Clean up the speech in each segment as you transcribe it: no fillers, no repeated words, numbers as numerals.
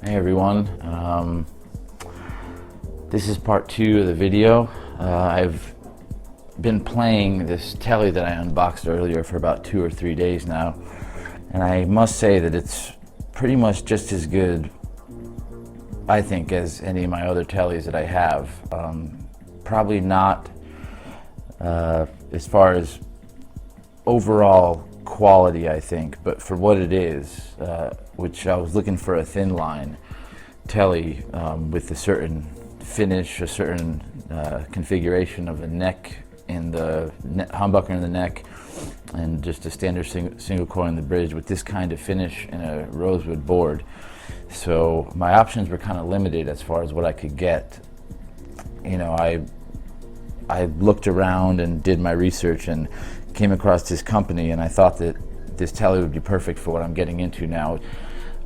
Hey everyone, this is part 2 of the video. I've been playing this Tele that I unboxed earlier for about 2 or 3 days now, and I must say that it's pretty much just as good, I think, as any of my other Teles that I have. Probably not as far as overall quality, I think, but for what it is, which I was looking for a thin line Tele with a certain finish, a certain configuration of the neck and the humbucker in the neck, and just a standard single coil in the bridge with this kind of finish and a rosewood board. So my options were kind of limited as far as what I could get. You know, I looked around and did my research and came across this company, and I thought that this Tele would be perfect for what I'm getting into now.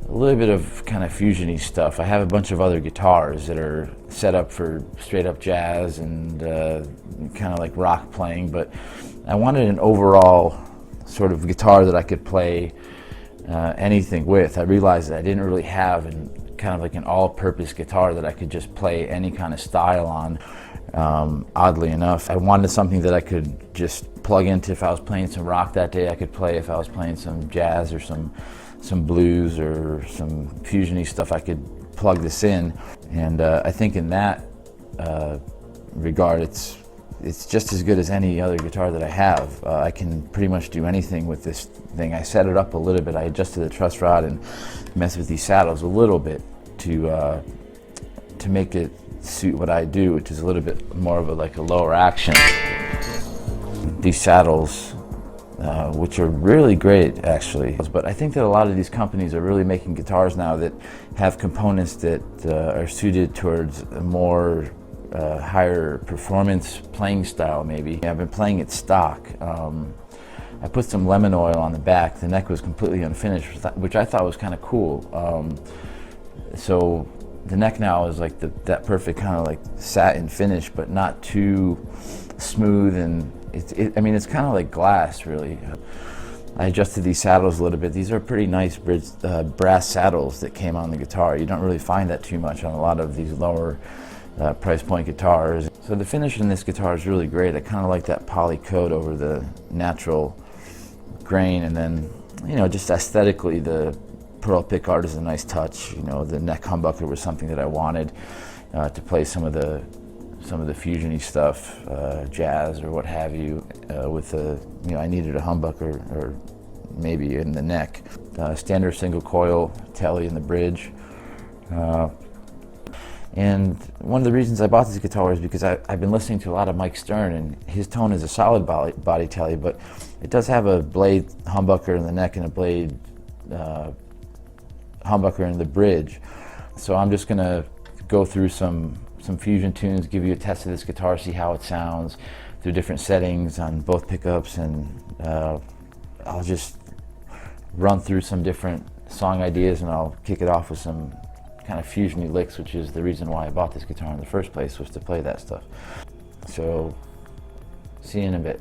A little bit of kind of fusiony stuff. I have a bunch of other guitars that are set up for straight up jazz and kind of like rock playing, but I wanted an overall sort of guitar that I could play anything with. I realized that I didn't really have kind of like an all-purpose guitar that I could just play any kind of style on. Oddly enough, I wanted something that I could just plug into. If I was playing some rock that day, I could play. If I was playing some jazz or some blues or some fusiony stuff, I could plug this in. And I think in that regard, it's just as good as any other guitar that I have. I can pretty much do anything with this thing. I set it up a little bit. I adjusted the truss rod and messed with these saddles a little bit to make it suit what I do, which is a little bit more of like a lower action. These saddles, which are really great actually, but I think that a lot of these companies are really making guitars now that have components that are suited towards a more higher performance playing style maybe. I've been playing it stock. I put some lemon oil on the back. The neck was completely unfinished, which I thought was kind of cool. So the neck now is like that perfect kind of like satin finish, but not too smooth, and I mean, it's kind of like glass, really. I adjusted these saddles a little bit. These are pretty nice brass saddles that came on the guitar. You don't really find that too much on a lot of these lower price point guitars. So the finish in this guitar is really great. I kind of like that poly coat over the natural grain, and then, you know, just aesthetically, the pearl pickguard is a nice touch. You know, the neck humbucker was something that I wanted to play some of the fusiony stuff, jazz or what have you, with a, you know, I needed a humbucker or maybe in the neck. Standard single coil Tele in the bridge. And one of the reasons I bought this guitar is because I've been listening to a lot of Mike Stern, and his tone is a solid body Tele, but it does have a blade humbucker in the neck and a blade humbucker in the bridge. So I'm just gonna go through some fusion tunes, give you a test of this guitar, see how it sounds through different settings on both pickups, and I'll just run through some different song ideas, and I'll kick it off with some kind of fusiony licks, which is the reason why I bought this guitar in the first place, was to play that stuff. So see you in a bit.